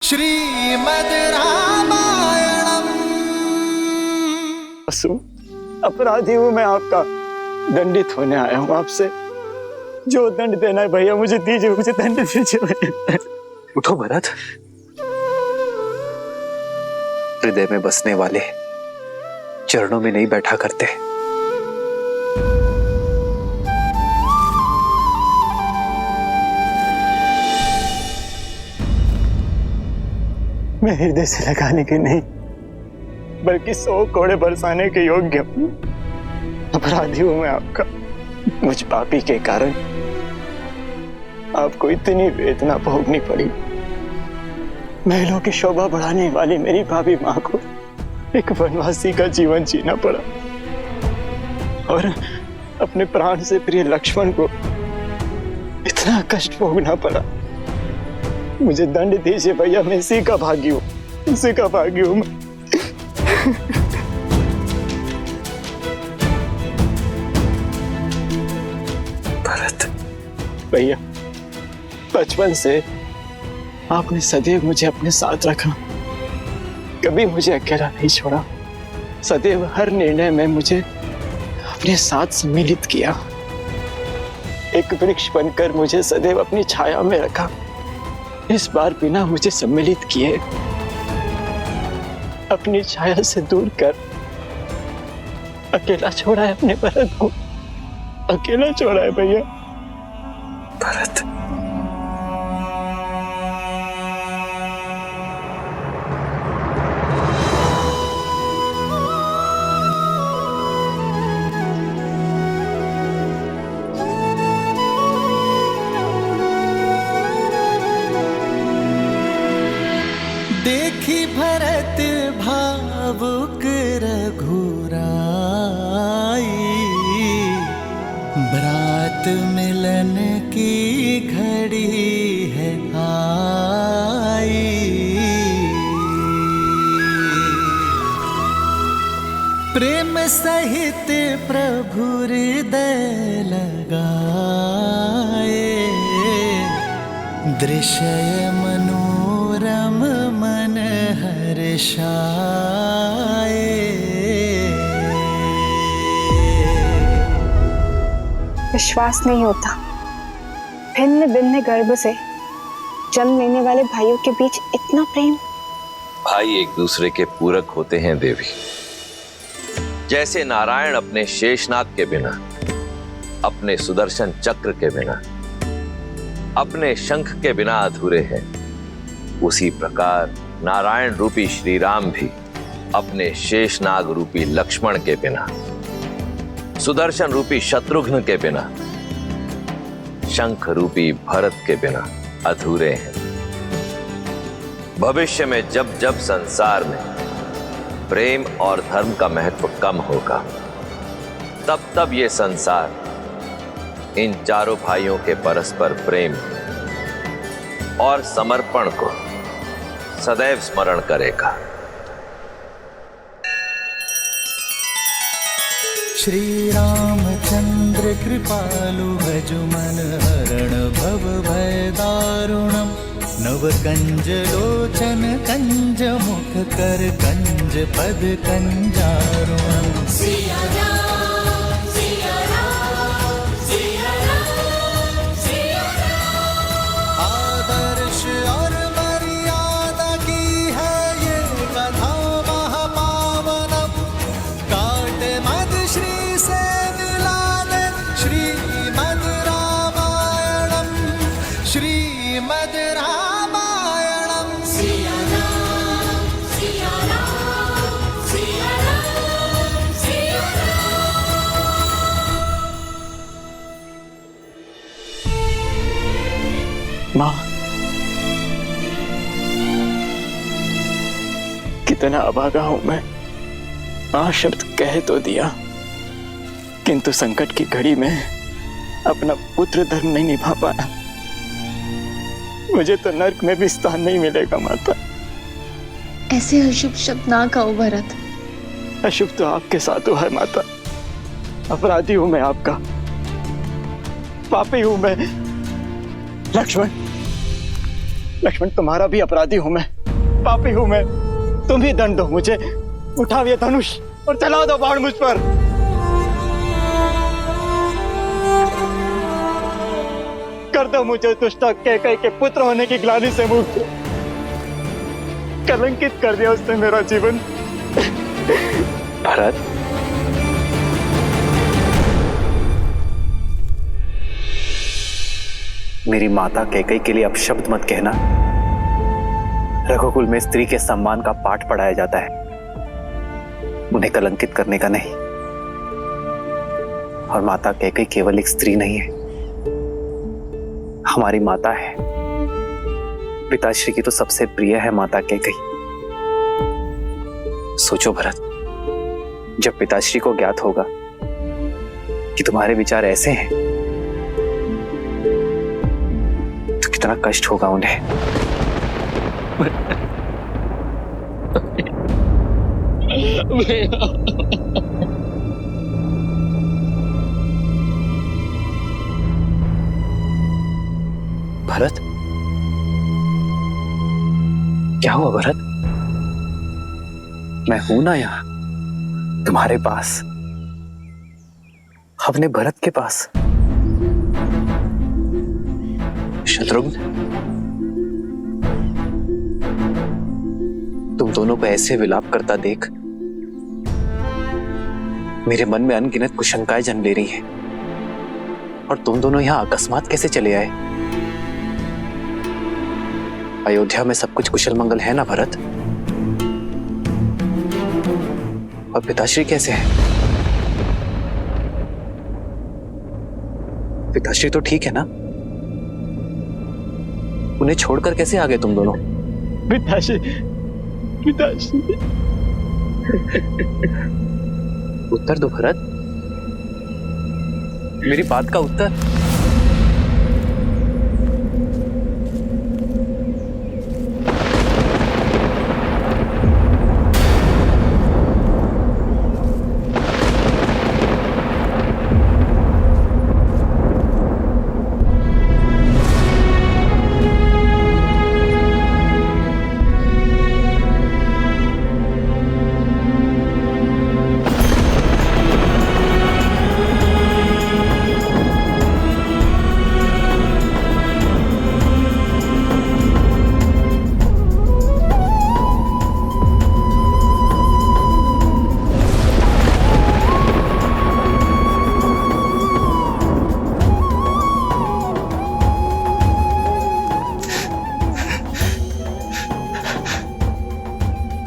श्रीमद् रामायणम। अपराधी हूँ मैं, आपका दंडित होने आया हूँ आपसे। जो दंड देना है भैया मुझे दीजिए, मुझे दंड दीजिए भैया। उठो भरत, हृदय में बसने वाले चरणों में नहीं बैठा करते। मैं हृदय से लगाने के नहीं बल्कि 100 कोड़े बरसाने के योग्य हूँ। अपराधी हूँ मैं आपका। मुझ पापी के कारण आपको इतनी वेदना भोगनी पड़ी। महलों की शोभा बढ़ाने वाली मेरी भाभी माँ को एक वनवासी का जीवन जीना पड़ा और अपने प्राण से प्रिय लक्ष्मण को इतना कष्ट भोगना पड़ा। मुझे दंड दीजिए भैया, मैं इसी का भागी हूँ, इसी का भागी हूँ मैं। भरत भैया, बचपन से आपने सदैव मुझे अपने साथ रखा, कभी मुझे अकेला नहीं छोड़ा। सदैव हर निर्णय में मुझे अपने साथ सम्मिलित किया। एक वृक्ष बनकर मुझे सदैव अपनी छाया में रखा। इस बार बिना मुझे सम्मिलित किए अपनी छाया से दूर कर अकेला छोड़ा है अपने भरत को, अकेला छोड़ा है भैया। भरत, देखी भरत भावुक रघुराई, भ्रात मिलन की घड़ी है आई। प्रेम सहित प्रभु हृदय लगाए, दृश्य मनोरम मन हर्षाए। विश्वास नहीं होता, भिन्न भिन्न गर्भ से जन्म लेने वाले भाइयों के बीच इतना प्रेम। भाई एक दूसरे के पूरक होते हैं देवी। जैसे नारायण अपने शेषनाग के बिना, अपने सुदर्शन चक्र के बिना, अपने शंख के बिना अधूरे हैं, उसी प्रकार नारायण रूपी श्री राम भी अपने शेषनाग रूपी लक्ष्मण के बिना, सुदर्शन रूपी शत्रुघ्न के बिना, शंख रूपी भरत के बिना अधूरे हैं। भविष्य में जब जब संसार में प्रेम और धर्म का महत्व कम होगा, तब तब ये संसार इन चारों भाइयों के परस्पर प्रेम और समर्पण को सदैव स्मरण करेगा। श्री रामचंद्र कृपालु भजु मन हरण भव भय दारुणम। नव कंज लोचन कंज मुख कर कंज पद कंजारुणम। सिया राम, सिया राम, सिया राम, सिया राम। आदर्श और मर्यादा की है ये कथा महापावनम। काटे मद श्री से मिला दे श्रीमद् रामायणम, श्रीमद् रामायणम। माँ, कितना अभागा हूं मैं। मां शब्द कह तो दिया, किंतु संकट की घड़ी में अपना पुत्र धर्म नहीं निभा पाया। मुझे तो नर्क में भी स्थान नहीं मिलेगा माता। ऐसे अशुभ शब्द ना कहो भरत। अशुभ तो आपके साथ हुआ है माता। अपराधी हूं मैं आपका, पापी हूं मैं। लक्ष्मण, लक्ष्मण, तुम्हारा भी अपराधी हूं मैं, पापी हूं मैं। तुम ही दंड दो मुझे। उठाओ ये धनुष और चला दो बाण मुझ पर। कर दो मुझे दुष्टा कैकई के पुत्र होने की ग्लानि से मुक्त। कलंकित कर दिया उसने मेरा जीवन। भरत, मेरी माता कैकई के लिए अपशब्द मत कहना। रघुकुल में स्त्री के सम्मान का पाठ पढ़ाया जाता है, उन्हें कलंकित करने का नहीं। और माता कैकई केवल एक स्त्री नहीं है, हमारी माता है। पिताश्री की तो सबसे प्रिय है माता कैकई। सोचो भरत, जब पिताश्री को ज्ञात होगा कि तुम्हारे विचार ऐसे हैं तो कितना कष्ट होगा उन्हें। भरत, क्या हुआ भरत? मैं हूं ना यहां तुम्हारे पास, अपने भरत के पास। शत्रुघ्न, तुम दोनों को ऐसे विलाप करता देख मेरे मन में अनगिनत कुशंकाएं जन्म ले रही हैं। और तुम दोनों यहां अकस्मात कैसे चले आए? अयोध्या में सब कुछ कुशल मंगल है ना भरत? और पिताश्री कैसे हैं? पिताश्री तो ठीक है ना? उन्हें छोड़कर कैसे आ गए तुम दोनों? पिताश्री, पिताश्री। उत्तर दो भरत, मेरी बात का उत्तर।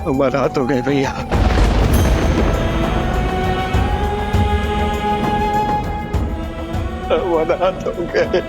हमारा हाथ हो गए भैया। हमारा हाथ हो गए।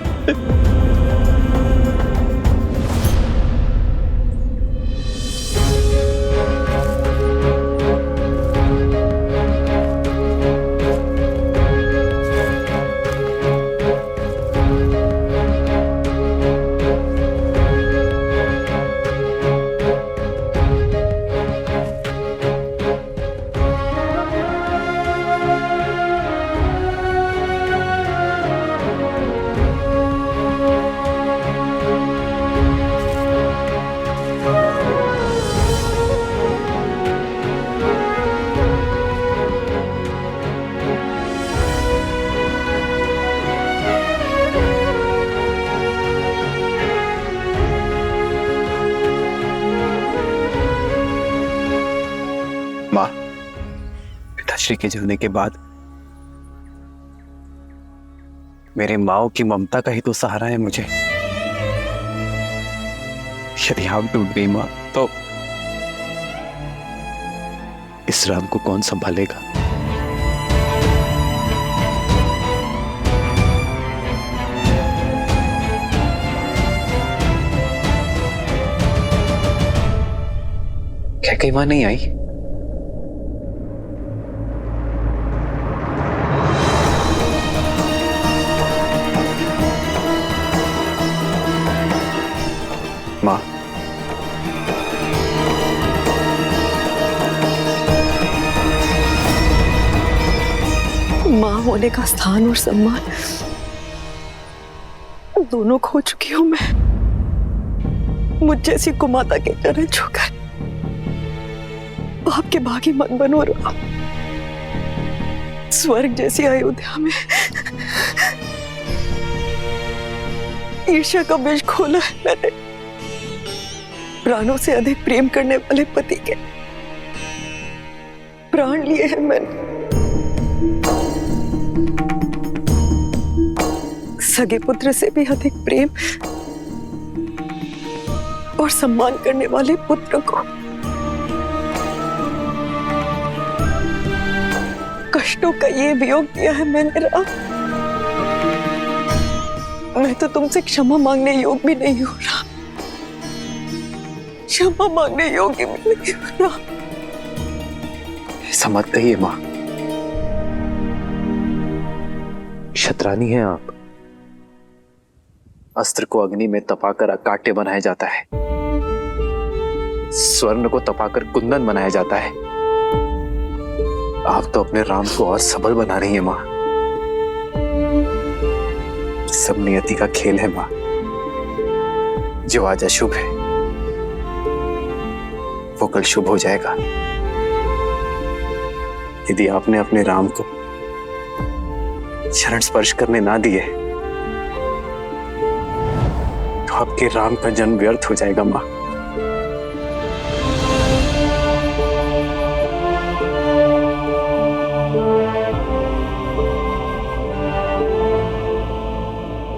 मां, पिताश्री के जाने के बाद मेरे माओ की ममता का ही तो सहारा है मुझे। यदि आप टूट गई मां, तो इस राम को कौन संभालेगा? क्या कई मां नहीं आई? मां, मां होने का स्थान और सम्मान दोनों खो चुकी हूं मैं। मुझ जैसी कुमाता के चरण छूकर आपके भागी मत बनो राम। स्वर्ग जैसी अयोध्या में ईर्ष्या का बीज खोला है मैंने। प्राणों से अधिक प्रेम करने वाले पति के प्राण लिए हैं मैंने। सगे पुत्र से भी अधिक प्रेम और सम्मान करने वाले पुत्र को कष्टों का ये वियोग दिया है मैंने राम। मैं तो तुमसे क्षमा मांगने योग्य भी नहीं हो रहा, क्षमा मांगने योग्य भी नहीं हो रहा। ऐसा मत कहिए माँ, शतरानी हैं आप। अस्त्र को अग्नि में तपाकर अकाट्य बनाया जाता है, स्वर्ण को तपाकर कुंदन बनाया जाता है। आप तो अपने राम को और सबल बना रही हैं माँ। सब नियति का खेल है माँ। जो आज अशुभ है वो कल शुभ हो जाएगा। यदि आपने अपने राम को चरण स्पर्श करने ना दिए तो आपके राम का जन्म व्यर्थ हो जाएगा मां।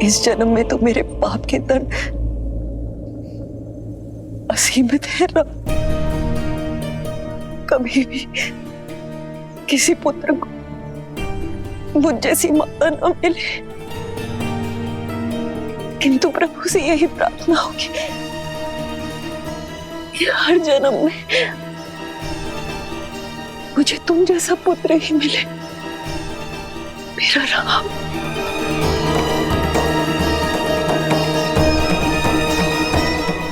इस जन्म में तो मेरे पाप के दंड असीमित है राम। कभी भी किसी पुत्र को मुझ जैसी माता न मिले, किंतु प्रभु से यही प्रार्थना होगी कि हर जन्म में मुझे तुम जैसा पुत्र ही मिले, मेरा राम।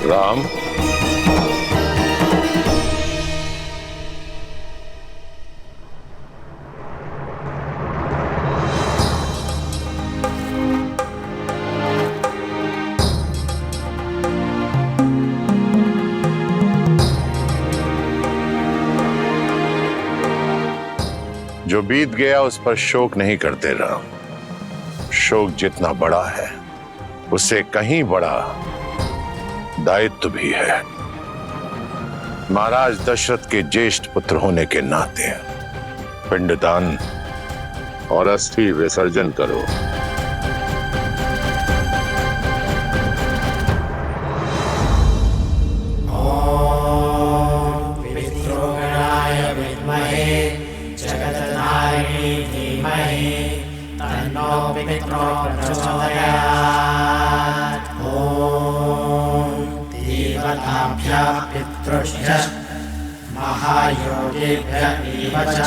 राम, जो बीत गया उस पर शोक नहीं करते राम। शोक जितना बड़ा है उससे कहीं बड़ा दायित्व भी है। महाराज दशरथ के ज्येष्ठ पुत्र होने के नाते पिंडदान और अस्थि विसर्जन करो। महायोगेभ्यः एव च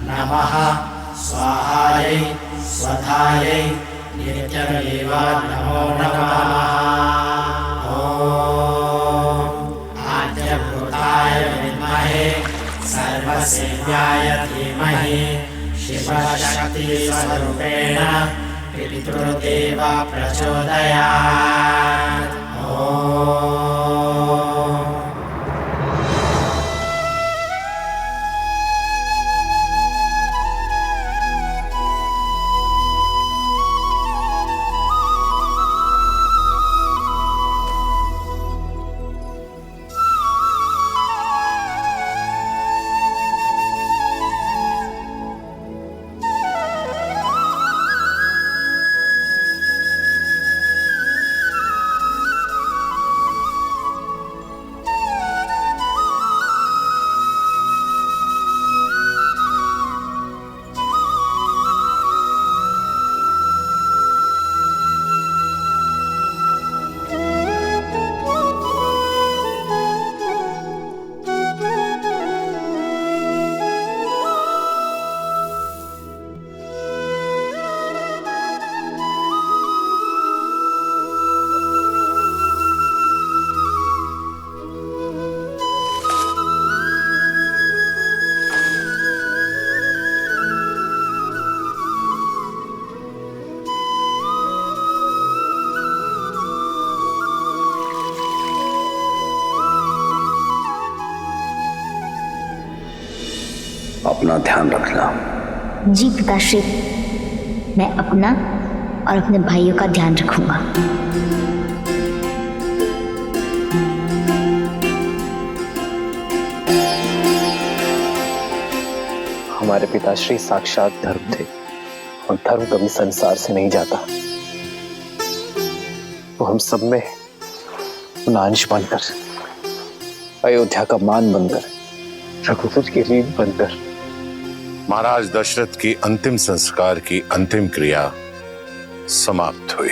नमः। स्वाहायै स्वधायै नित्यमेव नमो नमः। आद्यभूताय विद्महे सर्वसेव्याय धीमहि शिवशक्तिस्वरूपेण पितृदेव प्रचोदयात्। अपना ध्यान रखना। जी पिताश्री, मैं अपना और अपने भाइयों का ध्यान रखूंगा। हमारे पिताश्री साक्षात धर्म थे और धर्म कभी संसार से नहीं जाता। वो हम सब में अंश बनकर, अयोध्या का मान बनकर, रघुकुल की रीत बनकर। महाराज दशरथ की अंतिम संस्कार की अंतिम क्रिया समाप्त हुई।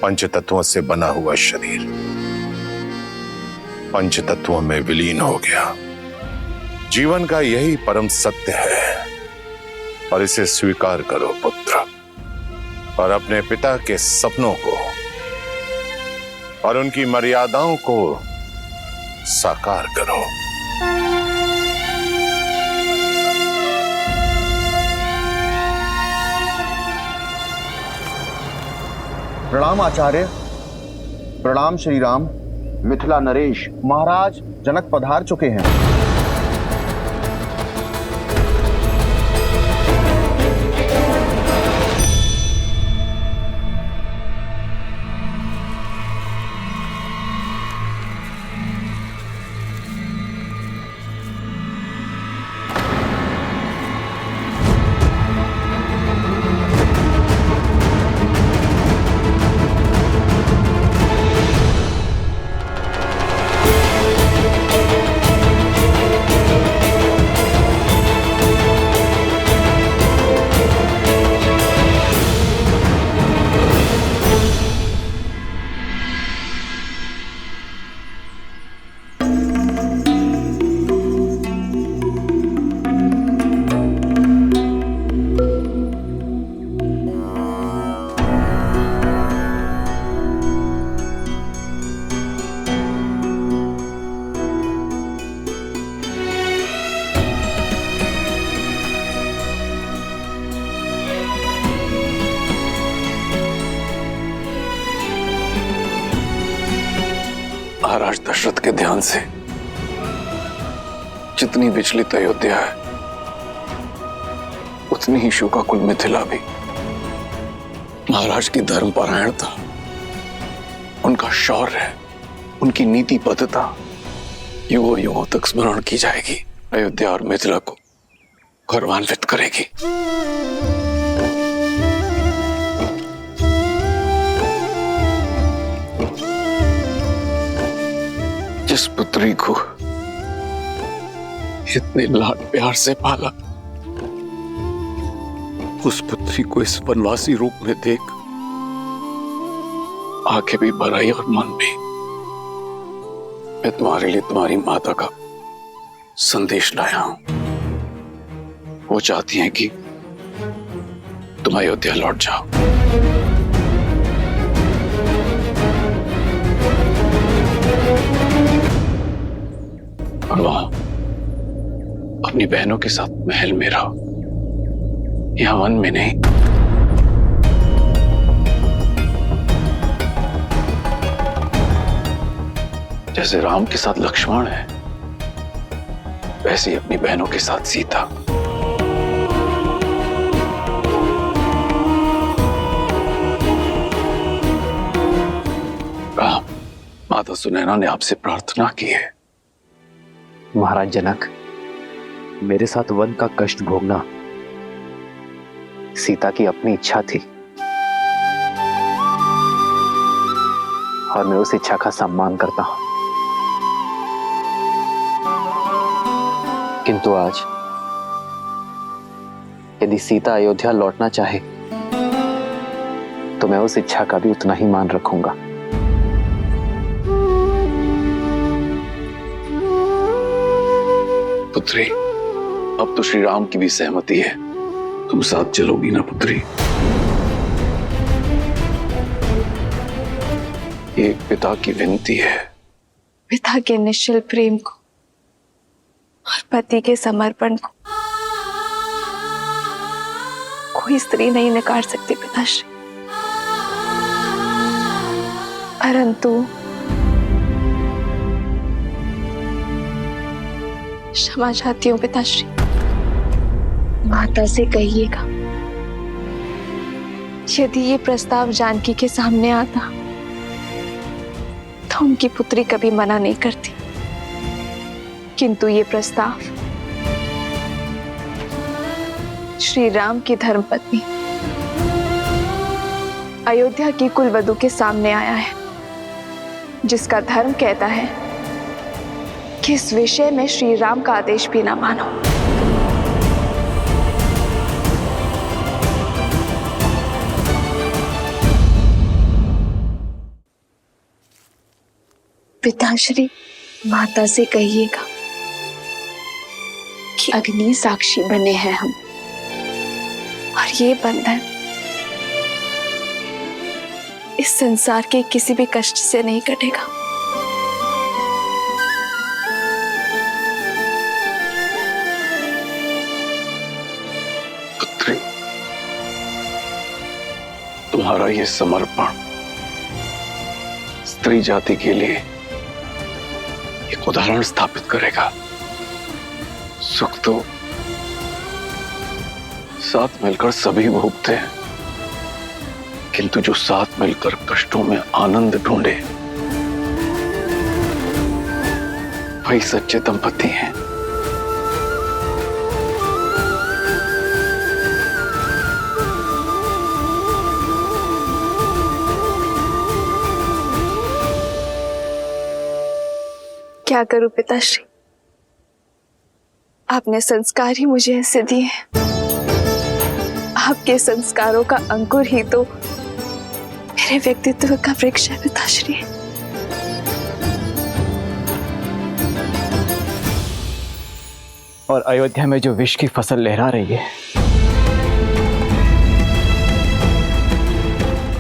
पंचतत्वों से बना हुआ शरीर पंचतत्वों में विलीन हो गया। जीवन का यही परम सत्य है और इसे स्वीकार करो पुत्र, और अपने पिता के सपनों को और उनकी मर्यादाओं को साकार करो। प्रणाम आचार्य। प्रणाम श्री राम। मिथिला नरेश, महाराज जनक पधार चुके हैं। महाराज दशरथ के ध्यान से जितनी विचलित अयोध्या है, उतनी ही शोकाकुल मिथिला भी। महाराज की धर्मपरायणता, उनका शौर्य, उनकी नीतिबद्धता युगों युगों तक स्मरण की जाएगी। अयोध्या और मिथिला को गौरवान्वित करेगी। जिस पुत्री को इतने लाड प्यार से पाला, उस पुत्री को इस वनवासी रूप में देख आंखें भी भर आई और मन भी। मैं तुम्हारे लिए तुम्हारी माता का संदेश लाया हूं। वो चाहती हैं कि तुम अयोध्या लौट जाओ। और वहां अपनी बहनों के साथ महल में रहो, यहां वन में नहीं। जैसे राम के साथ लक्ष्मण है, वैसे ही अपनी बहनों के साथ सीता। राम, माता सुनैना ने आपसे प्रार्थना की है। महाराज जनक, मेरे साथ वन का कष्ट भोगना सीता की अपनी इच्छा थी और मैं उस इच्छा का सम्मान करता हूं। किंतु आज यदि सीता अयोध्या लौटना चाहे तो मैं उस इच्छा का भी उतना ही मान रखूंगा। पुत्री, अब तो श्री राम की भी सहमति है। तुम साथ चलोगी ना पुत्री? ये एक पिता की विनती है। पिता के निश्चल प्रेम को और पति के समर्पण को कोई स्त्री नहीं नकार सकती पिताश्री। परंतु क्षमा चाहती हूँ पिताश्री। माता से कहिएगा यदि ये प्रस्ताव जानकी के सामने आता तो उनकी पुत्री कभी मना नहीं करती, किंतु ये प्रस्ताव श्री राम की धर्मपत्नी अयोध्या की कुलवधू के सामने आया है, जिसका धर्म कहता है कि इस विषय में श्री राम का आदेश भी ना मानो। पिताश्री, माता से कहिएगा कि अग्नि साक्षी बने हैं हम, और ये बंधन इस संसार के किसी भी कष्ट से नहीं कटेगा। पुत्री, तुम्हारा ये समर्पण स्त्री जाति के लिए एक उदाहरण स्थापित करेगा। सुख तो साथ मिलकर सभी भोगते हैं, किंतु जो साथ मिलकर कष्टों में आनंद ढूंढे वही सच्चे दंपति हैं। क्या करूं पिताश्री, आपने संस्कार ही मुझे ऐसे दिए हैं। आपके संस्कारों का अंकुर ही तो मेरे व्यक्तित्व का वृक्ष है पिताश्री। और अयोध्या में जो विष की फसल लहरा रही है,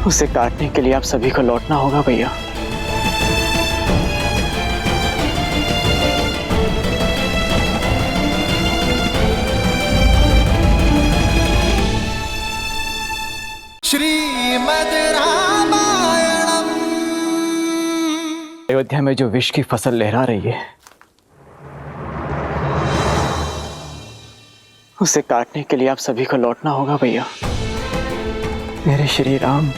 उसे काटने के लिए आप सभी को लौटना होगा भैया। श्रीमद् रामायणम्। अयोध्या में जो विष की फसल लहरा रही है, उसे काटने के लिए आप सभी को लौटना होगा भैया। मेरे श्री राम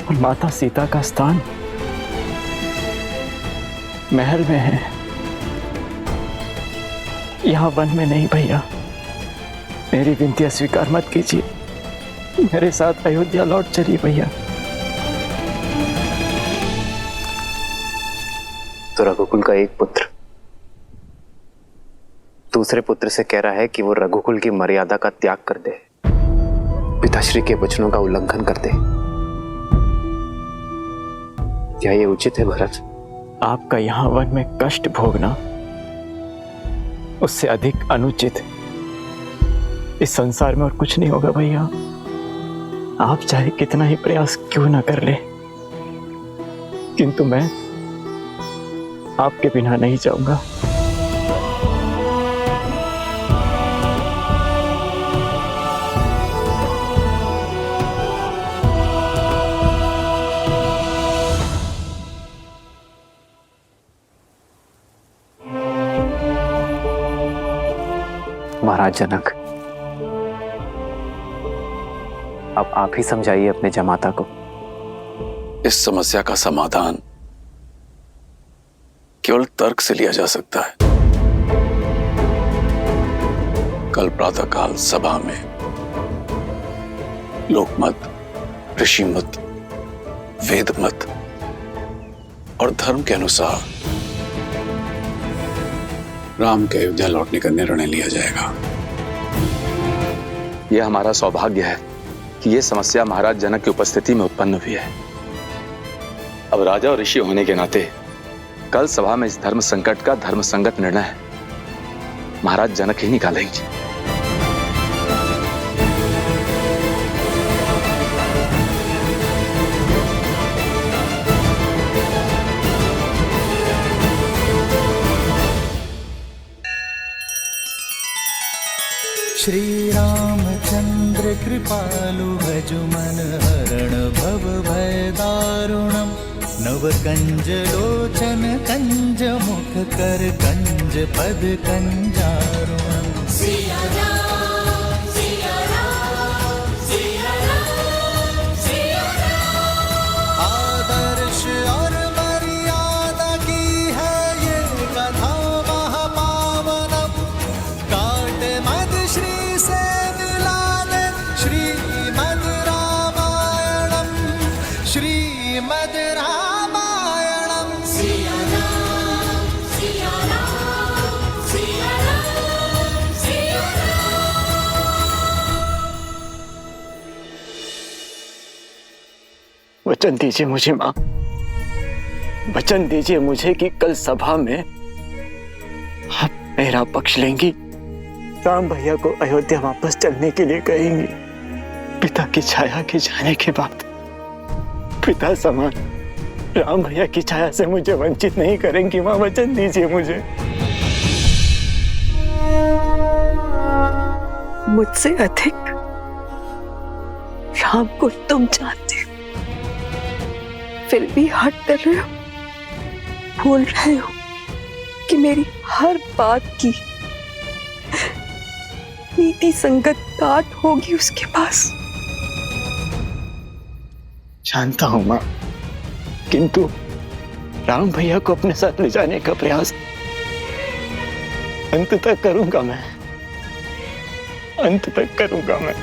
और माता सीता का स्थान महल में है, यहाँ वन में नहीं भैया। मेरी विनती अस्वीकार मत कीजिए, मेरे साथ अयोध्या लौट चलिए भैया। तो रघुकुल का एक पुत्र दूसरे पुत्र से कह रहा है कि वो रघुकुल की मर्यादा का त्याग कर दे, पिताश्री के वचनों का उल्लंघन कर दे। क्या ये उचित है भरत? आपका यहाँ वन में कष्ट भोगना उससे अधिक अनुचित इस संसार में और कुछ नहीं होगा भैया। आप चाहे कितना ही प्रयास क्यों ना कर ले, किंतु मैं आपके बिना नहीं जाऊंगा। महाराज जनक, अब आप ही समझाइए अपने जमाता को। इस समस्या का समाधान केवल तर्क से लिया जा सकता है। कल प्रातःकाल सभा में लोकमत, ऋषिमत, वेदमत और धर्म के अनुसार राम के अयोध्या लौटने का निर्णय लिया जाएगा। यह हमारा सौभाग्य है कि यह समस्या महाराज जनक की उपस्थिति में उत्पन्न हुई है। अब राजा और ऋषि होने के नाते कल सभा में इस धर्म संकट का धर्म संगत निर्णय महाराज जनक ही निकालेंगे। श्री रामचंद्र कृपालु भजु मन हरण भव भय दारुणम् नव कंज लोचन कंज मुख कर कंज पद कंजारुण। सिया राम, सिया राम, सिया राम, सिया राम। आदर्श और मर्यादा की है ये कथा महापावनम। काट मद श्री से मिला दे श्रीमद् रामायणम, श्रीमद् रामायणम। सिया राम, सिया राम, सिया राम, सिया राम। वचन दीजिए मुझे मां, वचन दीजिए मुझे कि कल सभा में आप मेरा पक्ष लेंगी, राम भैया को अयोध्या वापस चलने के लिए कहेंगी। पिता की छाया के जाने के बाद पिता समान राम भैया की छाया से मुझे वंचित नहीं करेंगी मां, वचन दीजिए मुझे। मुझसे अधिक राम को तुम जानते हो, फिर भी हट कर रहे हो, भूल रहे हो कि मेरी हर बात की नीति संगत काट होगी उसके पास। जानता हूं मां, किंतु राम भैया को अपने साथ ले जाने का प्रयास अंत तक करूंगा मैं, अंत तक करूंगा मैं।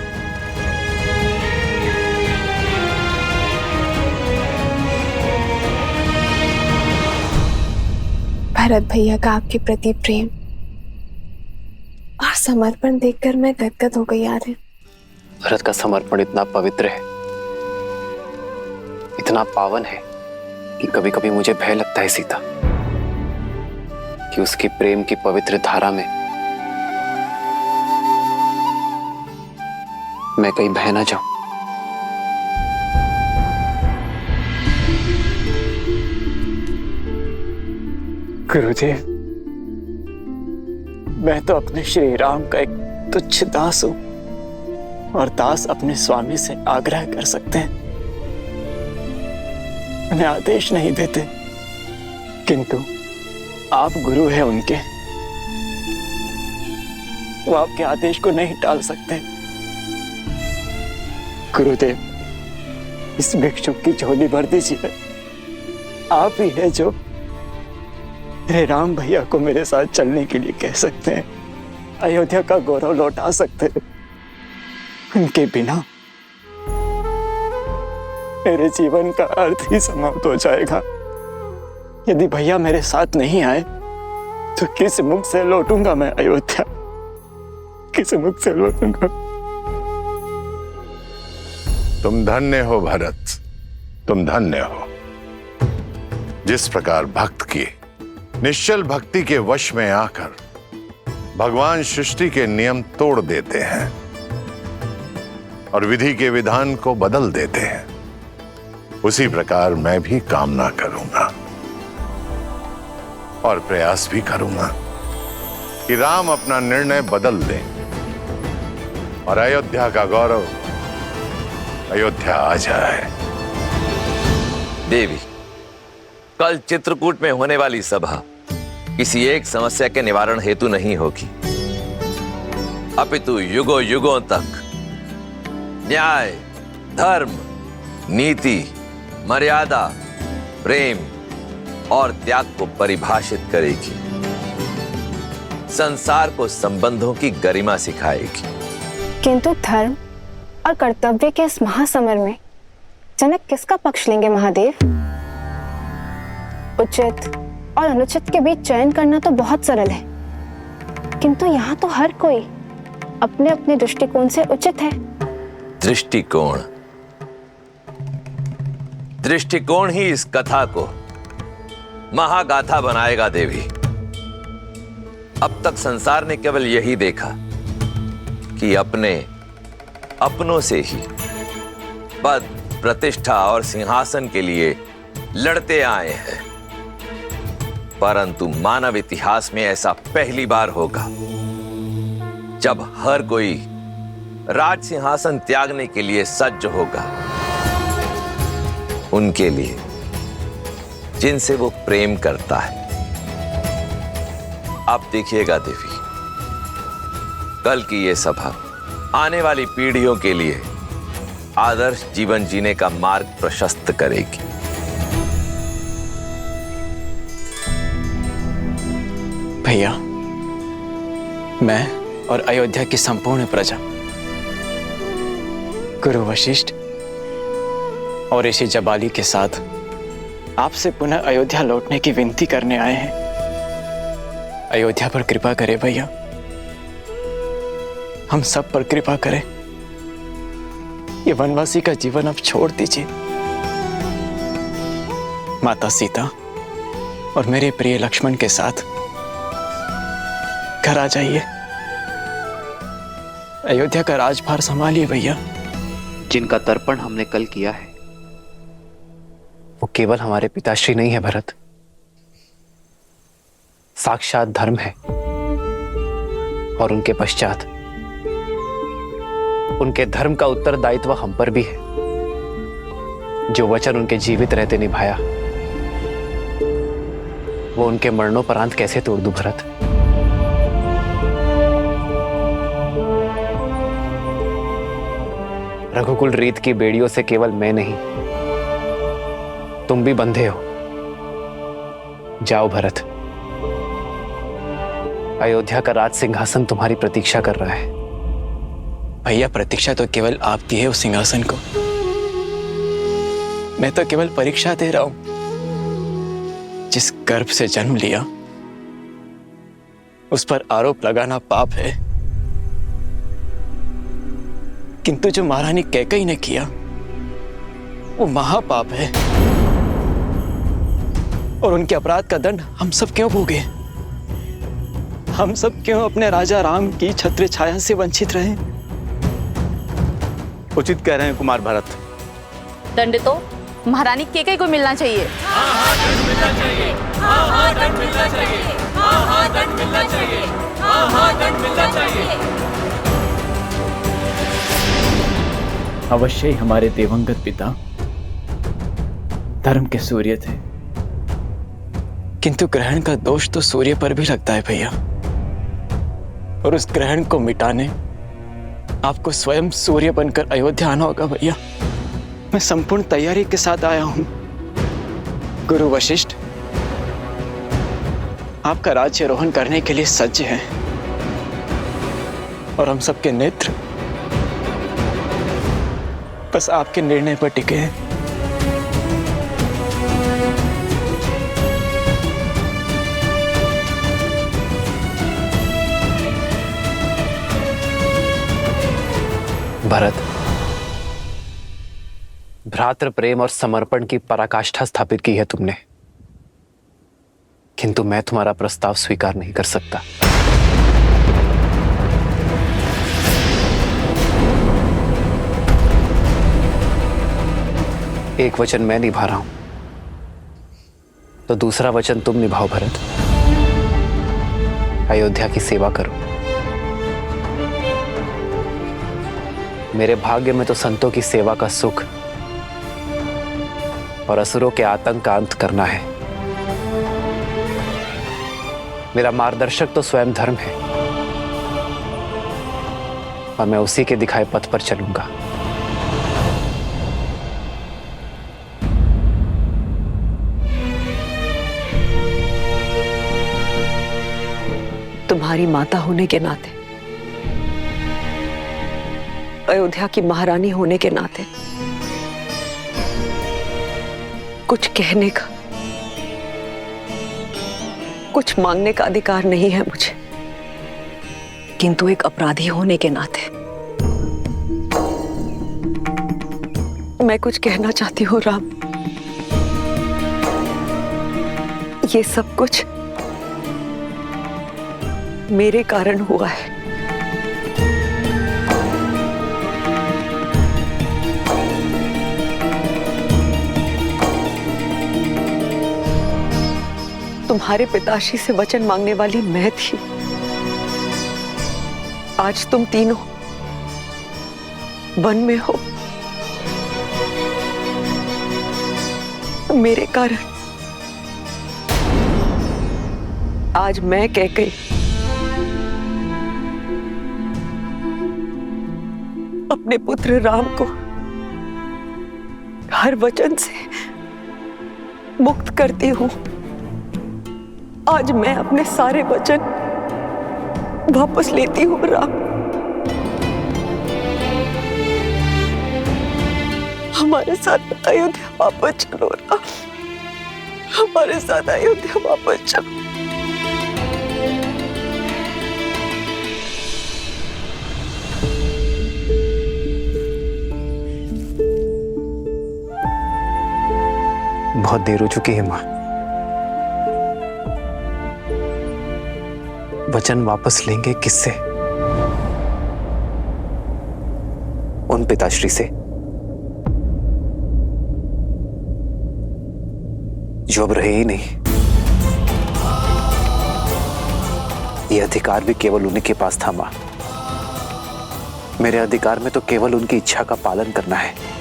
भरत भैया का आपके प्रति प्रेम और समर्पण देखकर मैं गदगद हो गई आर्यन। भरत का समर्पण इतना पवित्र है, इतना पावन है कि कभी कभी मुझे भय लगता है सीता, कि उसकी प्रेम की पवित्र धारा में मैं कहीं बह ना जाऊं। गुरुदेव, मैं तो अपने श्री राम का एक तुच्छ दास हूं, और दास अपने स्वामी से आग्रह कर सकते हैं, उन्हें आदेश नहीं देते, किंतु आप गुरु हैं उनके, वो आपके आदेश को नहीं टाल सकते। गुरुदेव, इस भिक्षुक की झोली भर दीजिए। आप ही है जो मेरे राम भैया को मेरे साथ चलने के लिए कह सकते हैं, अयोध्या का गौरव लौटा सकते हैं। उनके बिना मेरे जीवन का अर्थ ही समाप्त हो जाएगा। यदि भैया मेरे साथ नहीं आए तो किस मुख से लौटूंगा मैं अयोध्या, किस मुख से लौटूंगा? तुम धन्य हो भरत, तुम धन्य हो। जिस प्रकार भक्त की निश्चल भक्ति के वश में आकर भगवान सृष्टि के नियम तोड़ देते हैं और विधि के विधान को बदल देते हैं, उसी प्रकार मैं भी कामना करूंगा और प्रयास भी करूंगा कि राम अपना निर्णय बदल दें और अयोध्या का गौरव अयोध्या आ जाए। देवी, कल चित्रकूट में होने वाली सभा किसी एक समस्या के निवारण हेतु नहीं होगी, अपितु युगों युगों तक न्याय, धर्म, नीति, मर्यादा, प्रेम और त्याग को परिभाषित करेगी, संसार को संबंधों की गरिमा सिखाएगी। किंतु धर्म और कर्तव्य के इस महासमर में जनक किसका पक्ष लेंगे महादेव? उचित और अनुचित के बीच चयन करना तो बहुत सरल है, किंतु यहाँ तो हर कोई अपने अपने दृष्टिकोण से उचित है। दृष्टिकोण, दृष्टिकोण ही इस कथा को महागाथा बनाएगा देवी। अब तक संसार ने केवल यही देखा कि अपनों से ही पद, प्रतिष्ठा और सिंहासन के लिए लड़ते आए हैं, परंतु मानव इतिहास में ऐसा पहली बार होगा जब हर कोई राज सिंहासन त्यागने के लिए सज्ज होगा। उनके लिए जिनसे वो प्रेम करता है। अब देखिएगा देवी, कल की ये सभा आने वाली पीढ़ियों के लिए आदर्श जीवन जीने का मार्ग प्रशस्त करेगी। भैया, मैं और अयोध्या की संपूर्ण प्रजा गुरु वशिष्ठ और ऋषि जबाली के साथ आपसे पुनः अयोध्या लौटने की विनती करने आए हैं। अयोध्या पर कृपा करें भैया, हम सब पर कृपा करें। ये वनवासी का जीवन अब छोड़ दीजिए। माता सीता और मेरे प्रिय लक्ष्मण के साथ घर आ जाइए। अयोध्या का राजभार संभालिए भैया। जिनका तर्पण हमने कल किया है वो केवल हमारे पिताश्री नहीं है भरत, साक्षात धर्म है। और उनके पश्चात उनके धर्म का उत्तरदायित्व हम पर भी है। जो वचन उनके जीवित रहते निभाया वो उनके मरणोपरांत कैसे तोड़ दूं भरत? रघुकुल रीत की बेड़ियों से केवल मैं नहीं, तुम भी बंधे हो। जाओ भरत, अयोध्या का राज सिंहासन तुम्हारी प्रतीक्षा कर रहा है। भैया, प्रतीक्षा तो केवल आपकी है उस सिंहासन को। मैं तो केवल परीक्षा दे रहा हूं। जिस गर्भ से जन्म लिया उस पर आरोप लगाना पाप है, किंतु जो महारानी कैकेयी ने किया वो महापाप है। और उनके अपराध का दंड हम सब क्यों भोगे? हम सब क्यों अपने राजा राम की छत्र छाया से वंचित रहे? उचित कह रहे हैं कुमार भरत। दंड तो महारानी कैकेयी को मिलना चाहिए। दंड मिलना चाहिए। दंड मिलना चाहिए। दंड मिलना चाहिए। दंड मिलना चाहिए। अवश्य ही हमारे दिवंगत पिता धर्म के सूर्य थे, किंतु ग्रहण का दोष तो सूर्य पर भी लगता है भैया। और उस ग्रहण को मिटाने आपको स्वयं सूर्य बनकर अयोध्या आना होगा भैया। मैं संपूर्ण तैयारी के साथ आया हूं। गुरु वशिष्ठ आपका राज्यारोहण करने के लिए सज्ज हैं और हम सबके नेत्र बस आपके निर्णय पर टिके हैं। भरत, भ्रातृ प्रेम और समर्पण की पराकाष्ठा स्थापित की है तुमने, किंतु मैं तुम्हारा प्रस्ताव स्वीकार नहीं कर सकता। एक वचन मैं निभा रहा हूं तो दूसरा वचन तुम निभाओ भरत। अयोध्या की सेवा करो। मेरे भाग्य में तो संतों की सेवा का सुख और असुरों के आतंक का अंत करना है। मेरा मार्गदर्शक तो स्वयं धर्म है और मैं उसी के दिखाए पथ पर चलूंगा। तुम्हारी माता होने के नाते, अयोध्या की महारानी होने के नाते कुछ कहने का, कुछ मांगने का अधिकार नहीं है मुझे, किंतु एक अपराधी होने के नाते मैं कुछ कहना चाहती हूँ। राम, ये सब कुछ मेरे कारण हुआ है। तुम्हारे पिताश्री से वचन मांगने वाली मैं थी। आज तुम तीनों वन में हो, मेरे कारण आज मैं कैकेयी अपने पुत्र राम को हर वचन से मुक्त करती हूँ। आज मैं अपने सारे वचन वापस लेती हूँ राम। हमारे साथ अयोध्या वापस चलो राम, हमारे साथ अयोध्या वापस चलो। बहुत देर हो चुकी है मां। वचन वापस लेंगे किससे? उन पिताश्री से जो अब रहे ही नहीं। ये अधिकार भी केवल उन्हीं के पास था मां। मेरे अधिकार में तो केवल उनकी इच्छा का पालन करना है।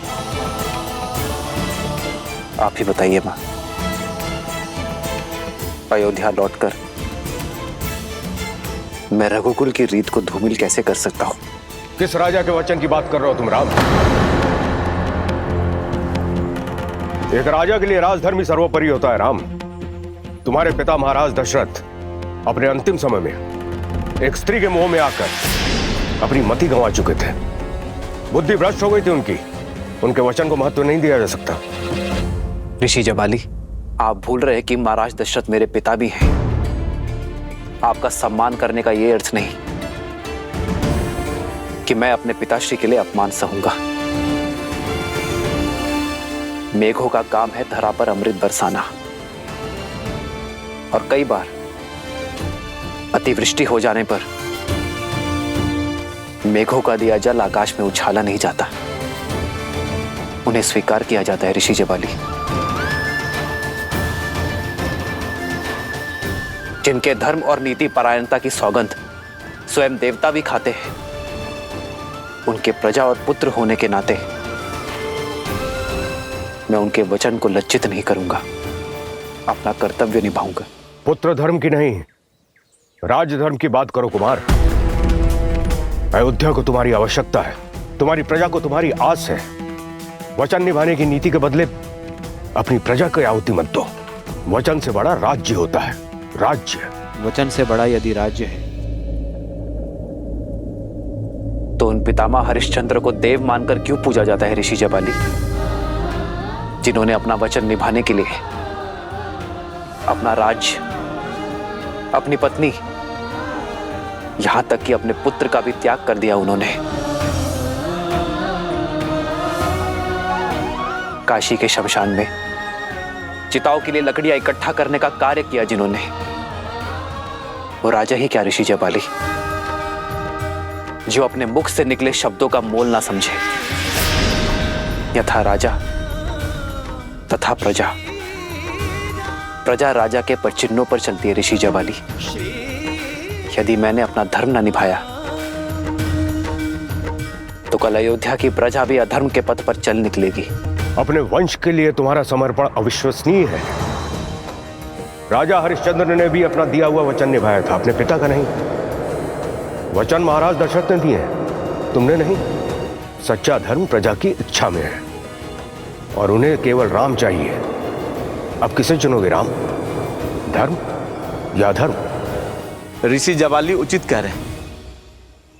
आप ही बताइए मां, अयोध्या लौटकर मैं रघुकुल की रीत को धूमिल कैसे कर सकता हूं? किस राजा के वचन की बात कर रहे हो तुम राम? एक राजा के लिए राजधर्म ही सर्वोपरि होता है राम। तुम्हारे पिता महाराज दशरथ अपने अंतिम समय में एक स्त्री के मोह में आकर अपनी मति गंवा चुके थे। बुद्धि भ्रष्ट हो गई थी उनकी। उनके वचन को महत्व नहीं दिया जा सकता। ऋषि जबाली, आप भूल रहे हैं कि महाराज दशरथ मेरे पिता भी हैं। आपका सम्मान करने का यह अर्थ नहीं कि मैं अपने पिताश्री के लिए अपमान सहूंगा। मेघों का काम है धरा पर अमृत बरसाना, और कई बार अतिवृष्टि हो जाने पर मेघों का दिया जल आकाश में उछाला नहीं जाता, उन्हें स्वीकार किया जाता है ऋषि जबाली। जिनके धर्म और नीति परायणता की सौगंध स्वयं देवता भी खाते हैं, उनके प्रजा और पुत्र होने के नाते मैं उनके वचन को लज्जित नहीं करूंगा, अपना कर्तव्य निभाऊंगा। पुत्र धर्म की नहीं, राज्य धर्म की बात करो कुमार। अयोध्या को तुम्हारी आवश्यकता है, तुम्हारी प्रजा को तुम्हारी आस है। वचन निभाने की नीति के बदले अपनी प्रजा को आहुति मत दो। वचन से बड़ा राज्य होता है। राज्य, वचन से बड़ा यदि राज्य है तो उन पितामह हरिश्चंद्र को देव मानकर क्यों पूजा जाता है ऋषि जबाली, जिन्होंने अपना वचन निभाने के लिए अपना राज्य, अपनी पत्नी, यहां तक कि अपने पुत्र का भी त्याग कर दिया। उन्होंने काशी के शमशान में चिताओं के लिए लकड़ियां इकट्ठा करने का कार्य किया जिन्होंने, वो राजा ही क्या ऋषि जबाली, जो अपने मुख से निकले शब्दों का मोल ना समझे। यथा राजा तथा प्रजा, प्रजा राजा के पदचिन्हों पर चलती है ऋषि जबाली। यदि मैंने अपना धर्म ना निभाया तो कल अयोध्या की प्रजा भी अधर्म के पथ पर चल निकलेगी। अपने वंश के लिए तुम्हारा समर्पण अविश्वसनीय है। राजा हरिश्चंद्र ने भी अपना दिया हुआ वचन निभाया था, अपने पिता का नहीं। वचन महाराज दशरथ ने दिए हैं, तुमने नहीं। सच्चा धर्म प्रजा की इच्छा में है और उन्हें केवल राम चाहिए। अब किसे चुनोगे, राम, धर्म या धर्म? ऋषि जबाली उचित कह रहे हैं,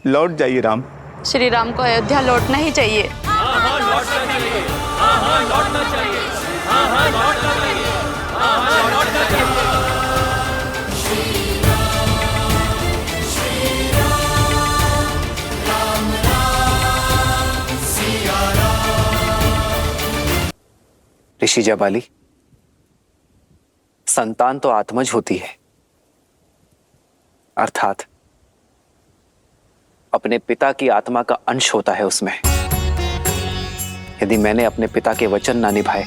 लौट जाइए राम। श्री राम को अयोध्या लौटना ही चाहिए। हाँ हाँ लौटना चाहिए, हाँ हाँ लौटना चाहिए, हाँ हाँ लौटना चाहिए, हाँ हाँ लौटना चाहिए। ऋषि जबाली, संतान तो आत्मज होती है, अर्थात अपने पिता की आत्मा का अंश होता है उसमें। यदि मैंने अपने पिता के वचन ना निभाए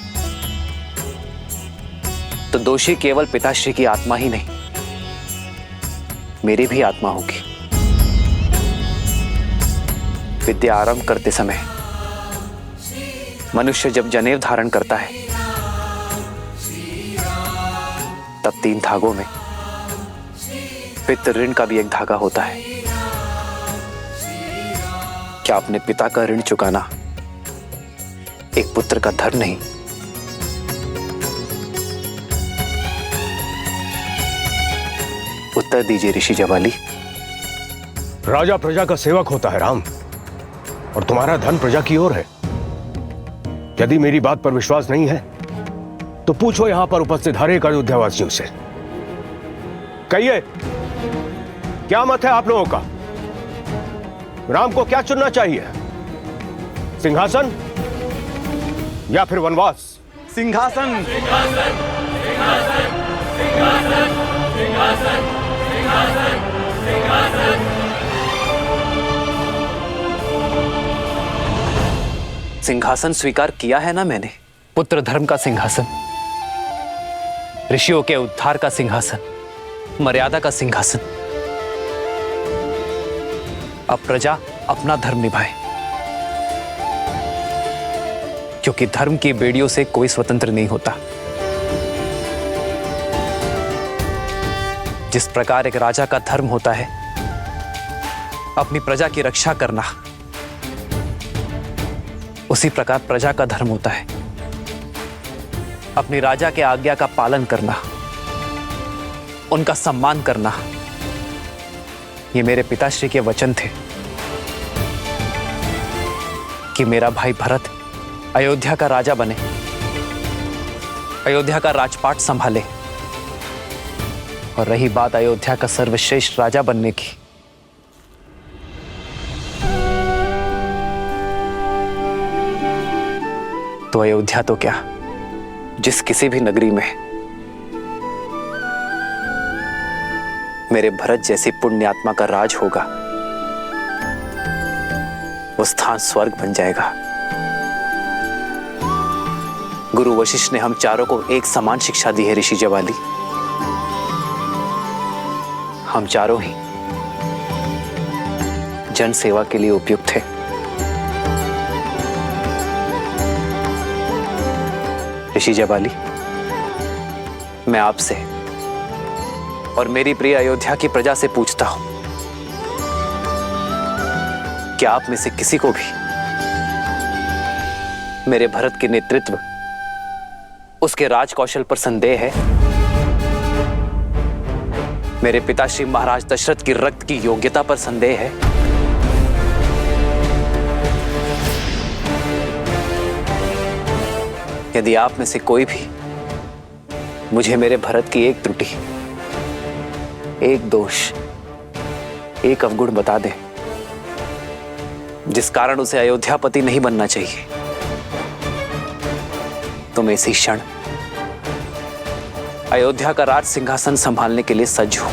तो दोषी केवल पिताश्री की आत्मा ही नहीं, मेरी भी आत्मा होगी। विद्या आरंभ करते समय मनुष्य जब जनेऊ धारण करता है तब 3 धागों में पितृ ऋण का भी एक धागा होता है। क्या अपने पिता का ऋण चुकाना एक पुत्र का धर्म नहीं? उत्तर दीजिए ऋषि जवाली। राजा प्रजा का सेवक होता है राम, और तुम्हारा धन प्रजा की ओर है। यदि मेरी बात पर विश्वास नहीं है तो पूछो यहां पर उपस्थित हर एक अयोध्यावासियों से। कहिए, क्या मत है आप लोगों का? राम को क्या चुनना चाहिए, सिंहासन या फिर वनवास? सिंहासन। सिंहासन, सिंहासन, सिंहासन, सिंहासन, सिंहासन, सिंहासन। सिंहासन स्वीकार किया है ना मैंने, पुत्र धर्म का सिंहासन, ऋषियों के उद्धार का सिंहासन, मर्यादा का सिंहासन। अब प्रजा अपना धर्म निभाए, क्योंकि धर्म की बेड़ियों से कोई स्वतंत्र नहीं होता। जिस प्रकार एक राजा का धर्म होता है अपनी प्रजा की रक्षा करना, उसी प्रकार प्रजा का धर्म होता है अपनी राजा के आज्ञा का पालन करना, उनका सम्मान करना। ये मेरे पिताश्री के वचन थे कि मेरा भाई भरत अयोध्या का राजा बने, अयोध्या का राजपाट संभाले। और रही बात अयोध्या का सर्वश्रेष्ठ राजा बनने की, तो अयोध्या तो क्या, जिस किसी भी नगरी में मेरे भरत जैसी पुण्यात्मा का राज होगा, वो स्थान स्वर्ग बन जाएगा। गुरु वशिष्ठ ने हम चारों को एक समान शिक्षा दी है ऋषि जवाली। हम चारों ही जन सेवा के लिए उपयुक्त थे। ऋषि जवाली, मैं आपसे और मेरी प्रिय अयोध्या की प्रजा से पूछता हूं, क्या आप में से किसी को भी मेरे भरत के नेतृत्व, उसके राज कौशल पर संदेह है? मेरे पिताश्री महाराज दशरथ की रक्त की योग्यता पर संदेह है? यदि आप में से कोई भी मुझे मेरे भरत की एक त्रुटि, एक दोष, एक अवगुण बता दे जिस कारण उसे अयोध्यापति नहीं बनना चाहिए, तो मैं इसी क्षण अयोध्या का राज सिंहासन संभालने के लिए सज्ज हूं।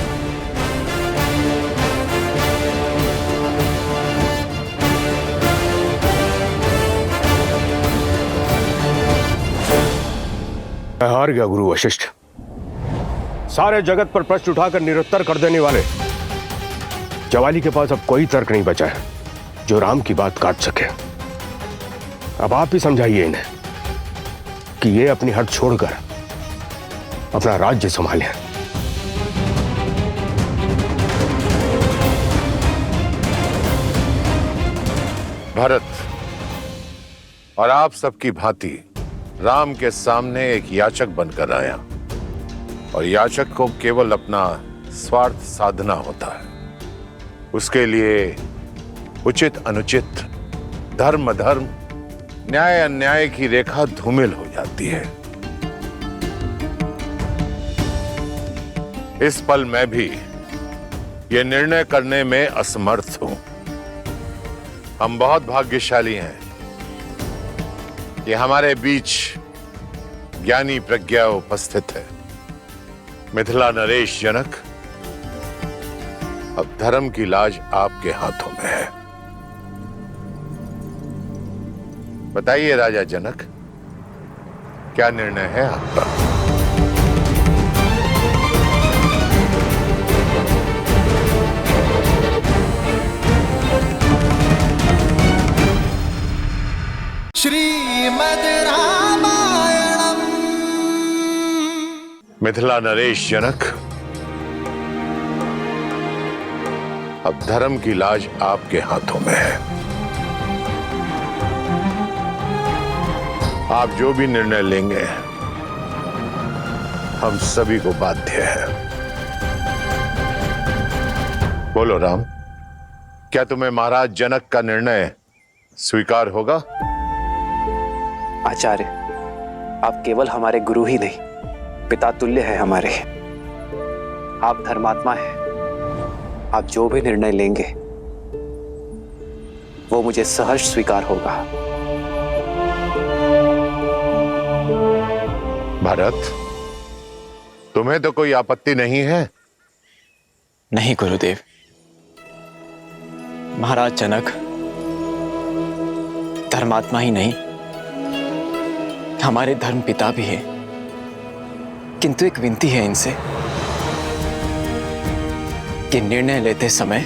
मैं हार गया गुरु वशिष्ठ। सारे जगत पर प्रश्न उठाकर निरुत्तर कर देने वाले जवाली के पास अब कोई तर्क नहीं बचा है जो राम की बात काट सके। अब आप ही समझाइए इन्हें कि ये अपनी हट छोड़कर अपना राज्य संभालें। भरत और आप सबकी भांति राम के सामने एक याचक बनकर आया, और याचक को केवल अपना स्वार्थ साधना होता है। उसके लिए उचित अनुचित, धर्म अधर्म, न्याय अन्याय की रेखा धूमिल हो जाती है। इस पल मैं भी ये निर्णय करने में असमर्थ हूं। हम बहुत भाग्यशाली हैं कि हमारे बीच ज्ञानी प्रज्ञा उपस्थित है। मिथिला नरेश जनक, अब धर्म की लाज आपके हाथों में है। बताइए राजा जनक, क्या निर्णय है आपका? श्रीमद् रामायणम। मिथिला नरेश जनक, अब धर्म की लाज आपके हाथों में है। आप जो भी निर्णय लेंगे हम सभी को बाध्य है। बोलो राम, क्या तुम्हें महाराज जनक का निर्णय स्वीकार होगा? आचार्य, आप केवल हमारे गुरु ही नहीं, पिता तुल्य है हमारे। आप धर्मात्मा हैं। आप जो भी निर्णय लेंगे वो मुझे सहर्ष स्वीकार होगा। भरत, तुम्हें तो कोई आपत्ति नहीं है? नहीं गुरुदेव। महाराज जनक धर्मात्मा ही नहीं, हमारे धर्म पिता भी है। किंतु एक विनती है इनसे कि निर्णय लेते समय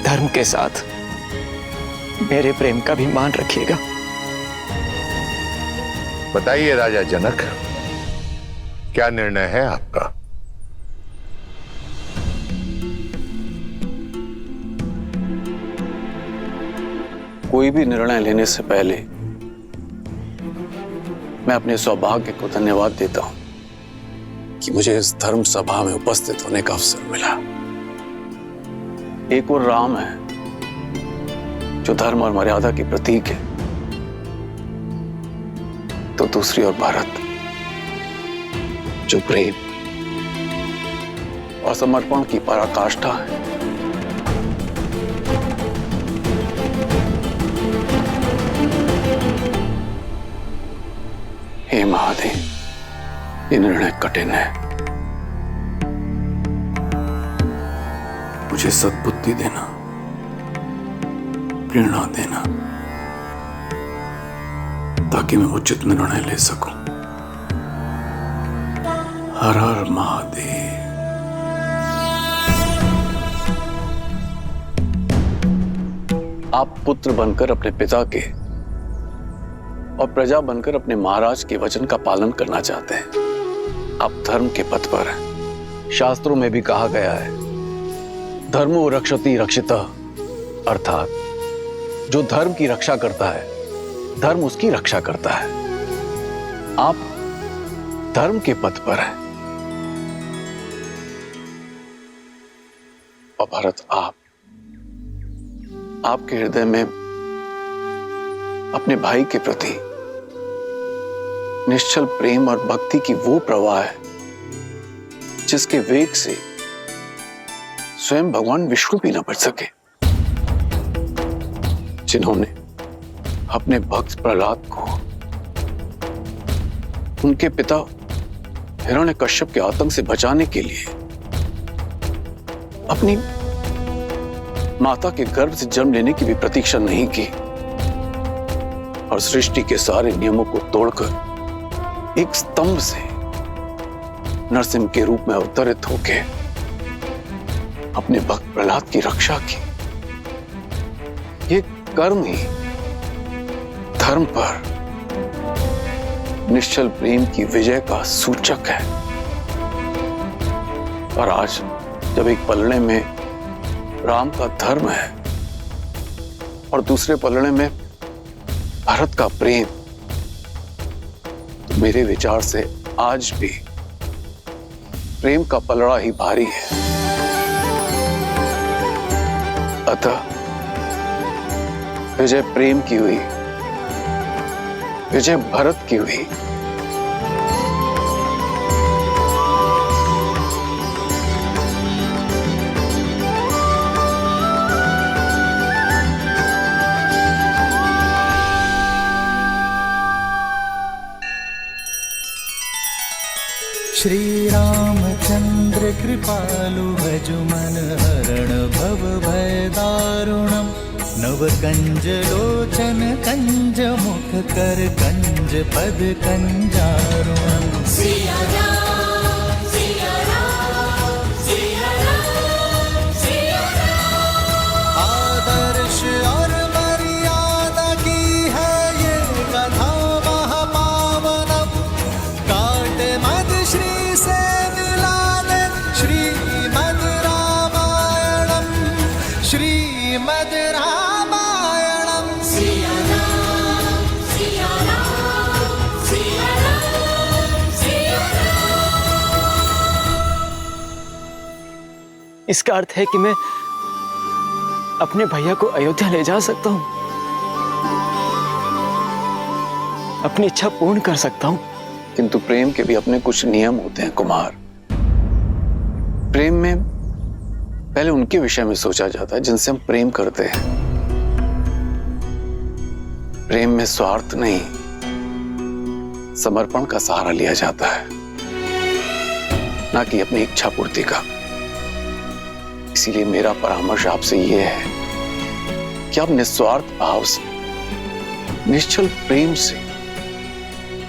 धर्म के साथ मेरे प्रेम का भी मान रखिएगा। बताइए राजा जनक, क्या निर्णय है आपका? कोई भी निर्णय लेने से पहले मैं अपने सौभाग्य को धन्यवाद देता हूं कि मुझे इस धर्म सभा में उपस्थित होने का अवसर मिला। एक और राम है जो धर्म और मर्यादा की प्रतीक है, तो दूसरी ओर भरत जो प्रेम और समर्पण की पराकाष्ठा है। हे महादेव, ये निर्णय कठिन है। मुझे सद्बुद्धि देना, प्रेरणा देना, ताकि मैं उचित निर्णय ले सकूं। हर हर महादेव। आप पुत्र बनकर अपने पिता के और प्रजा बनकर अपने महाराज के वचन का पालन करना चाहते हैं। आप धर्म के पथ पर हैं। शास्त्रों में भी कहा गया है, धर्मो रक्षति रक्षितः, अर्थात जो धर्म की रक्षा करता है धर्म उसकी रक्षा करता है। आप धर्म के पथ पर हैं। और भरत, आपके हृदय में अपने भाई के प्रति निश्चल प्रेम और भक्ति की वो प्रवाह है जिसके वेग से स्वयं भगवान विष्णु भी न बच सके, जिन्होंने अपने भक्त प्रहलाद को उनके पिता हिरण्यकश्यप के आतंक से बचाने के लिए अपनी माता के गर्भ से जन्म लेने की भी प्रतीक्षा नहीं की और सृष्टि के सारे नियमों को तोड़कर एक स्तंभ से नरसिंह के रूप में अवतरित होकर अपने भक्त प्रहलाद की रक्षा की। ये कर्म ही धर्म पर निश्चल प्रेम की विजय का सूचक है। और आज जब एक पलड़े में राम का धर्म है और दूसरे पलड़े में भरत का प्रेम, तो मेरे विचार से आज भी प्रेम का पलड़ा ही भारी है। अतः विजय प्रेम की हुई, विजय भरत की हुई। श्री रामचंद्र कृपालु भजु मन हरण भव भय दारुणम नव कंज लोचन कंज मुख कर कंज पद कंजारुणम। सिया राम सिया राम सिया राम सिया राम। आदर्श और मर्यादा की है ये कथा महापावनम। काट मद श्री से मिला दे श्रीमद रामायणम। इसका अर्थ है कि मैं अपने भैया को अयोध्या ले जा सकता हूं, अपनी इच्छा पूर्ण कर सकता हूं। किंतु प्रेम के भी अपने कुछ नियम होते हैं कुमार। प्रेम में पहले उनके विषय में सोचा जाता है जिनसे हम प्रेम करते हैं। प्रेम में स्वार्थ नहीं, समर्पण का सहारा लिया जाता है, ना कि अपनी इच्छा पूर्ति का। इसीलिए मेरा परामर्श आपसे यह है कि आप निस्वार्थ भाव से, निश्चल प्रेम से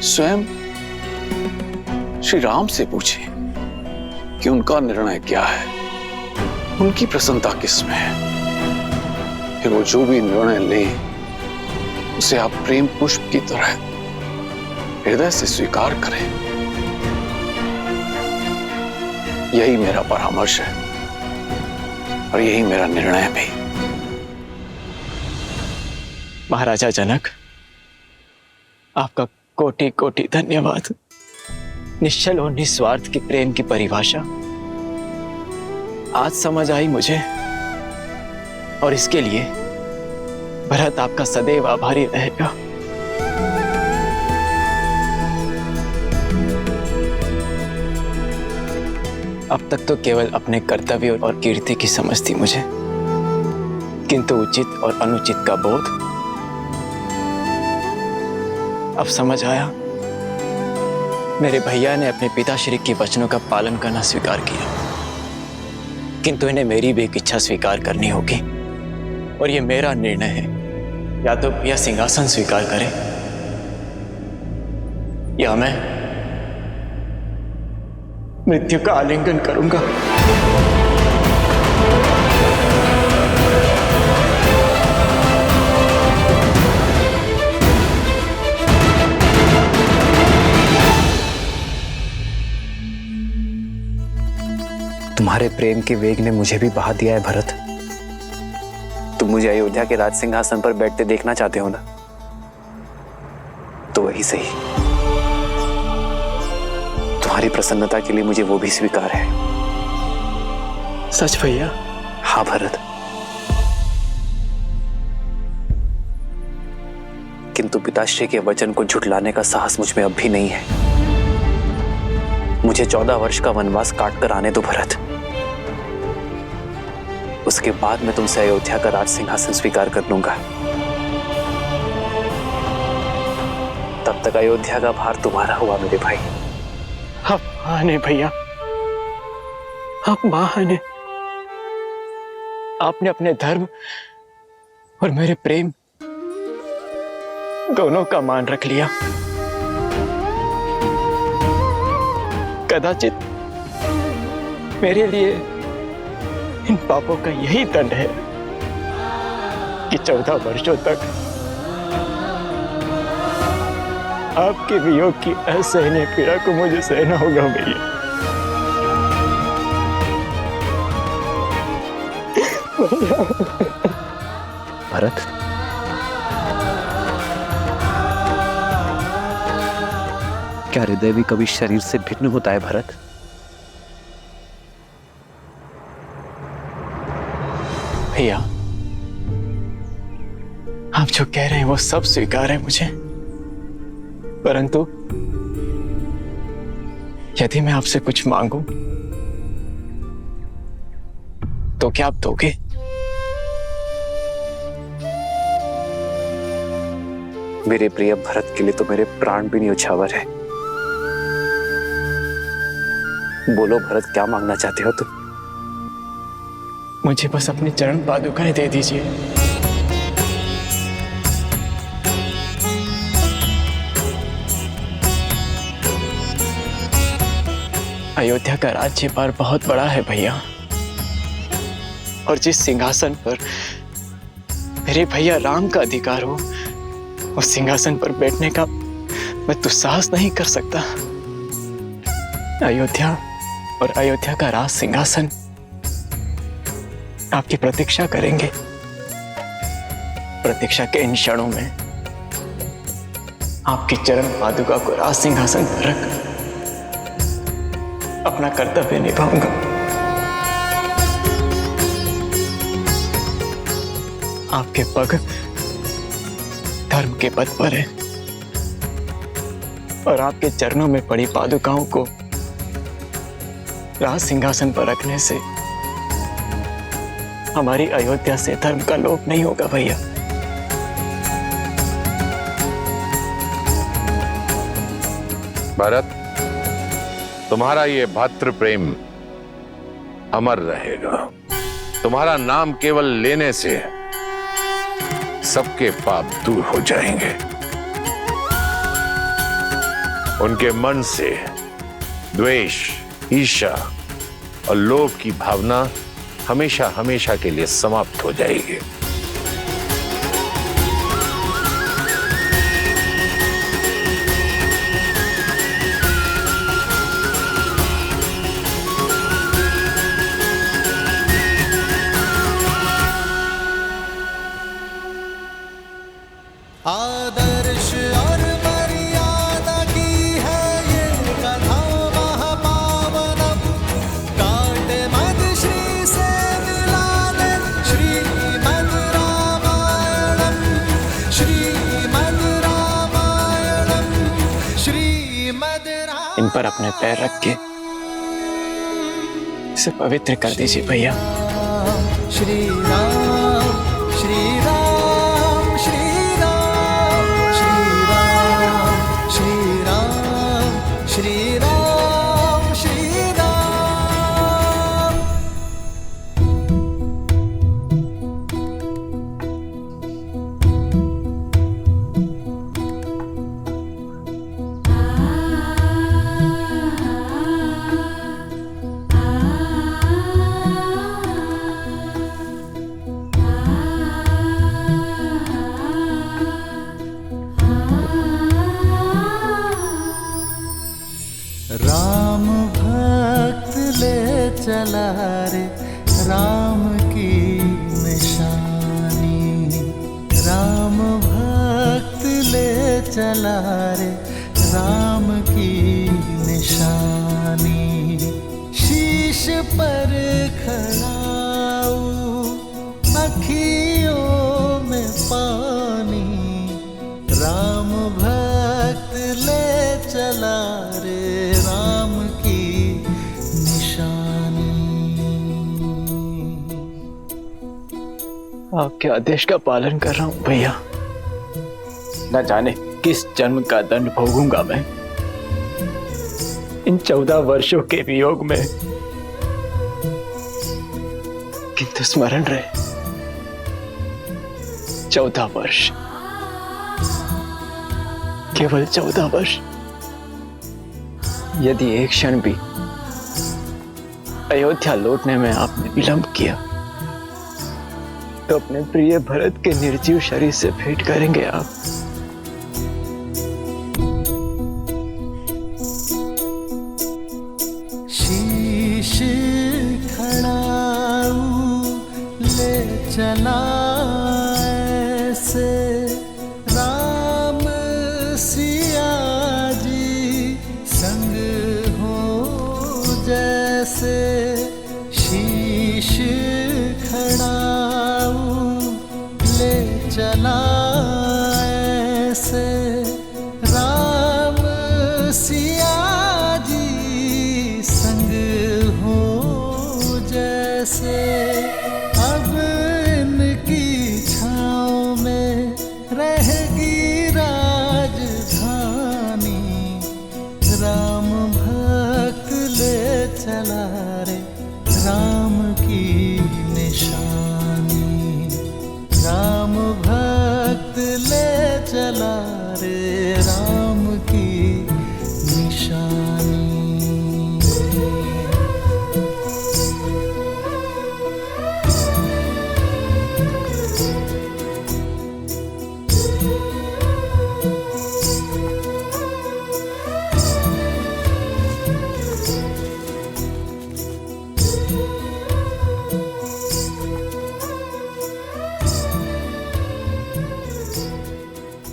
स्वयं श्री राम से पूछें कि उनका निर्णय क्या है, उनकी प्रसन्नता किसमें है। फिर वो जो भी निर्णय लें उसे आप प्रेम पुष्प की तरह हृदय से स्वीकार करें। यही मेरा परामर्श है और यही मेरा निर्णय भी। महाराजा जनक, आपका कोटि कोटि धन्यवाद। निश्चल और निस्वार्थ के प्रेम की परिभाषा आज समझ आई मुझे, और इसके लिए भरत आपका सदैव आभारी रहेगा। अब तक तो केवल अपने कर्तव्य और कीर्ति की समझ थी मुझे, किंतु उचित और अनुचित का बोध अब समझ आया। मेरे भैया ने अपने पिताश्री के वचनों का पालन करना स्वीकार किया, किंतु इन्हें मेरी भी एक इच्छा स्वीकार करनी होगी, और ये मेरा निर्णय है। या तो भैया सिंहासन स्वीकार करें या मैं मृत्यु का आलिंगन करूंगा। तुम्हारे प्रेम के वेग ने मुझे भी बहा दिया है भरत। तुम मुझे अयोध्या के राज सिंहासन पर बैठते देखना चाहते हो ना, तो वही सही। तुम्हारी प्रसन्नता के लिए मुझे वो भी स्वीकार है। सच भैया? हाँ भरत, किंतु पिताश्री के वचन को झुठलाने का साहस मुझ में अब भी नहीं है। मुझे 14 वर्ष का वनवास काट कर आने दो भरत। उसके बाद मैं तुमसे अयोध्या का राज सिंहासन स्वीकार कर लूंगा। तब तक अयोध्या का भार तुम्हारा हुआ मेरे भाई। आप महान हैं भैया, आप महान हैं। आपने अपने धर्म और मेरे प्रेम दोनों का मान रख लिया। कदाचित मेरे लिए इन पापों का यही दंड है कि 14 वर्षों तक आपके वियोग की असहनीय पीड़ा को मुझे सहना होगा भैया। भरत, क्या हृदय भी कभी शरीर से भिन्न होता है भरत? भैया, आप जो कह रहे हैं वो सब स्वीकार है मुझे, परंतु यदि मैं आपसे कुछ मांगूं तो क्या आप दोगे? मेरे प्रिय भरत के लिए तो मेरे प्राण भी न्यौछावर है। बोलो भरत, क्या मांगना चाहते हो तुम? मुझे बस अपनी चरण पादुकाएं दे दीजिए। अयोध्या का राज्य भार बहुत बड़ा है भैया, और जिस सिंहासन पर मेरे भैया राम का अधिकार हो, उस सिंहासन पर बैठने का मैं दुस्साहस नहीं कर सकता। अयोध्या और अयोध्या का राज सिंहासन आपकी प्रतीक्षा करेंगे। प्रतीक्षा के इन क्षणों में आपकी चरण पादुका को राज सिंहासन पर रख अपना कर्तव्य निभाऊंगा। आपके पग धर्म के पथ पर है और आपके चरणों में पड़ी पादुकाओं को राज सिंहासन पर रखने से हमारी अयोध्या से धर्म का लोप नहीं होगा भैया। भरत, तुम्हारा ये भातृ प्रेम अमर रहेगा। तुम्हारा नाम केवल लेने से सबके पाप दूर हो जाएंगे। उनके मन से द्वेष, ईर्ष्या और लोभ की भावना हमेशा हमेशा के लिए समाप्त हो जाएगी। आदर्श और मर्यादा की है ये कथा महापावनम, काटे मद श्री से मिला ले श्रीमद् रामायणम, श्रीमद् रामायणम, श्रीमद् रामायणम। इन पर अपने पैर रख के इसे पवित्र कर दीजिए भैया। श्री राम, श्री राम, श्री राम, श्री राम। राम भक्त ले चला रे राम की निशानी, राम भक्त ले चला रे राम की निशानी। शीश पर खड़ाऊ अखियों में पानी, राम भक्त ले चला रे राम की निशानी। आपके आदेश का पालन कर रहा हूं भैया। न जाने किस जन्म का दंड भोगूंगा मैं इन 14 वर्षों के वियोग में, किंतु स्मरण रहे 14 वर्ष, केवल 14 वर्ष। यदि एक क्षण भी अयोध्या लौटने में आपने विलंब किया तो अपने प्रिय भरत के निर्जीव शरीर से भेंट करेंगे आप। शीश खड़ाऊ ले चला ऐसे राम सिया जी संग हो जैसे। शीश खड़ाऊ ले चला ऐसे राम सिया जी संग हो जैसे। अब इनकी छाँव में रहेगी राजधानी, राम भक्त ले चला रे राम की निशानी, राम भक्त ले चला रे राम की निशानी।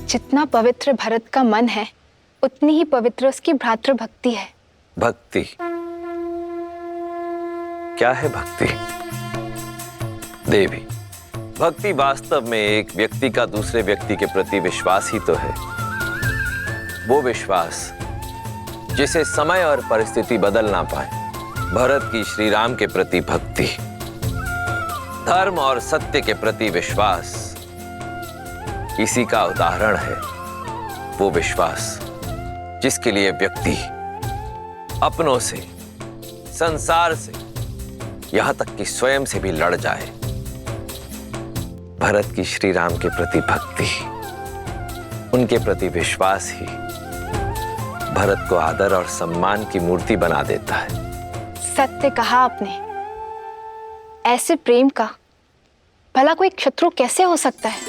जितना पवित्र भरत का मन है उतनी ही पवित्र उसकी भ्रातृ भक्ति है। भक्ति क्या है भक्ति? देवी, भक्ति वास्तव में एक व्यक्ति का दूसरे व्यक्ति के प्रति विश्वास ही तो है। वो विश्वास जिसे समय और परिस्थिति बदल ना पाए। भरत की श्री राम के प्रति भक्ति, धर्म और सत्य के प्रति विश्वास, इसी का उदाहरण है वो विश्वास जिसके लिए व्यक्ति अपनों से, संसार से, यहां तक कि स्वयं से भी लड़ जाए। भरत की श्री राम के प्रति भक्ति, उनके प्रति विश्वास ही भरत को आदर और सम्मान की मूर्ति बना देता है। सत्य कहा आपने। ऐसे प्रेम का भला कोई शत्रु कैसे हो सकता है?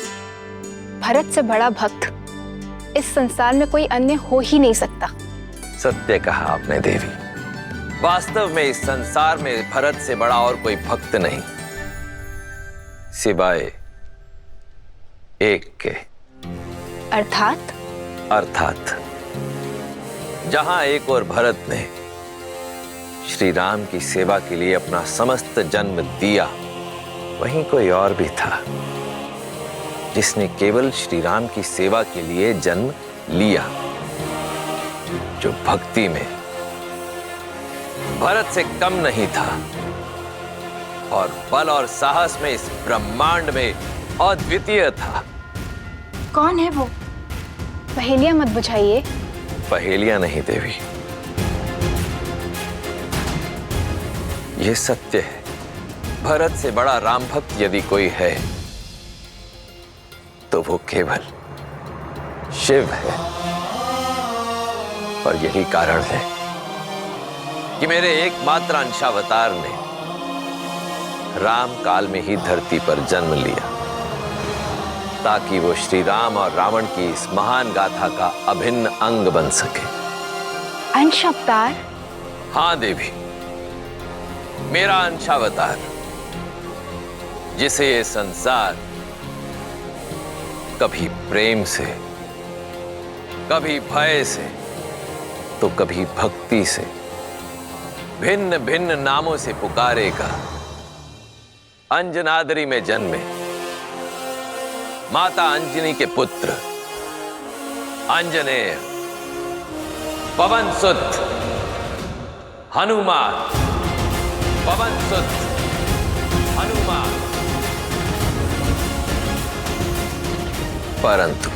भरत से बड़ा भक्त इस संसार में कोई अन्य हो ही नहीं सकता। सत्य कहा आपने देवी। वास्तव में इस संसार में भरत से बड़ा और कोई भक्त नहीं, सिवाय एक के। अर्थात जहां एक और भरत ने श्री राम की सेवा के लिए अपना समस्त जन्म दिया, वहीं कोई और भी था जिसने केवल श्री राम की सेवा के लिए जन्म लिया, जो भक्ति में भरत से कम नहीं था और बल और साहस में इस ब्रह्मांड में अद्वितीय था। कौन है वो? पहेलियां मत बुझाइए। पहेलियां नहीं देवी, ये सत्य है। भरत से बड़ा राम भक्त यदि कोई है तो वो केवल शिव है। और यही कारण है कि मेरे एकमात्र अंशावतार ने राम काल में ही धरती पर जन्म लिया, ताकि वो श्री राम और रावण की इस महान गाथा का अभिन्न अंग बन सके। अंशावतार? हाँ देवी, मेरा अंशावतार, जिसे ये संसार कभी प्रेम से, कभी भय से, तो कभी भक्ति से, भिन्न भिन्न नामों से पुकारेगा। अंजनाद्री में जन्मे माता अंजनी के पुत्र अंजनेय, पवन सुत हनुमान, पवन सुत हनुमान। परंतु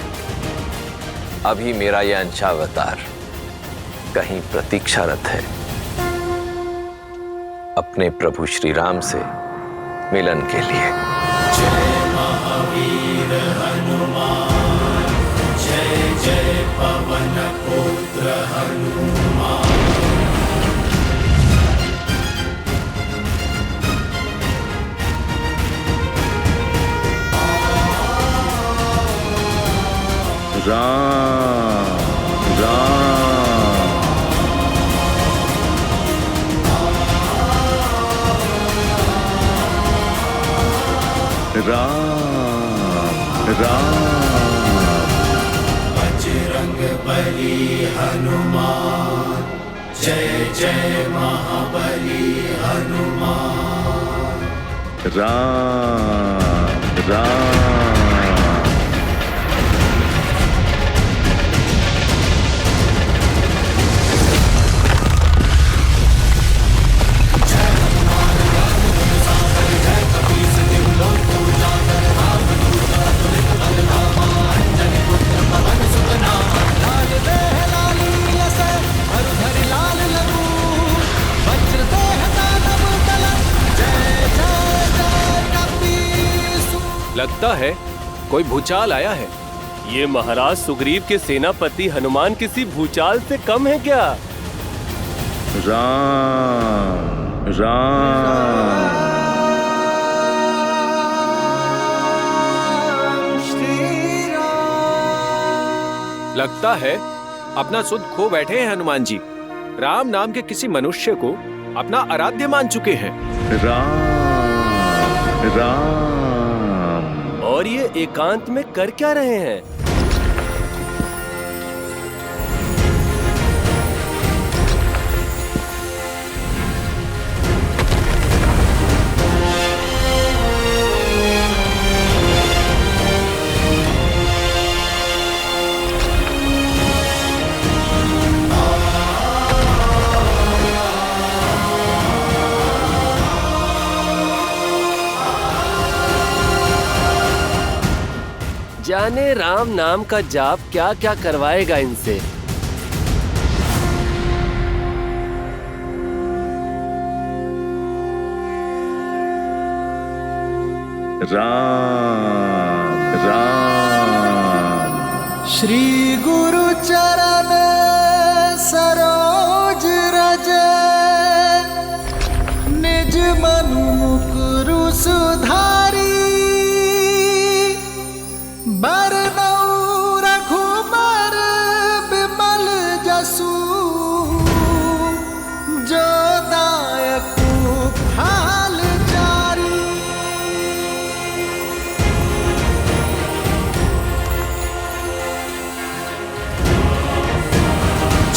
अभी मेरा यह अंशावतार कहीं प्रतीक्षारत है अपने प्रभु श्री राम से मिलन के लिए। जय महावीर हनुमान, जय जय पवन पुत्र हनुमान। राम राम राम राम। बजरंग बली हनुमान, जय जय महाबली हनुमान। राम राम। लगता है कोई भूचाल आया है। ये महाराज सुग्रीव के सेनापति हनुमान किसी भूचाल से कम है क्या? राम राम। लगता है अपना सुध खो बैठे हैं हनुमान जी। राम नाम के किसी मनुष्य को अपना आराध्य मान चुके हैं। राम राम। और ये एकांत में कर क्या रहे हैं? जाने राम नाम का जाप क्या क्या करवाएगा इनसे। राम राम। श्री गुरु चरण सरोज रज, निज मनु मुकुरु सुधारी, बरनउँ रघुबर बिमल जसु, जो दायकु फल चारी।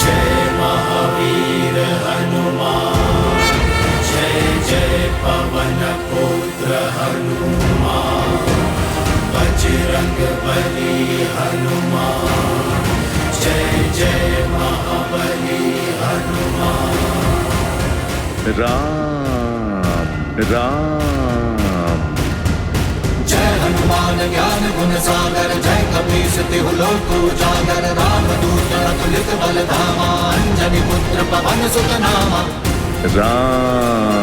जय महावीर हनुमान, जय जय पवन पुत्र हनुमान, बजरंग बली हनुमान, जय जय महाबली हनुमान। राम राम। जय हनुमान ज्ञान गुण सागर, जय कपीस तिहु लोक उजागर, रामदूत अतुलित बल धामा, अंजनी पुत्र पवन सुत नामा। राम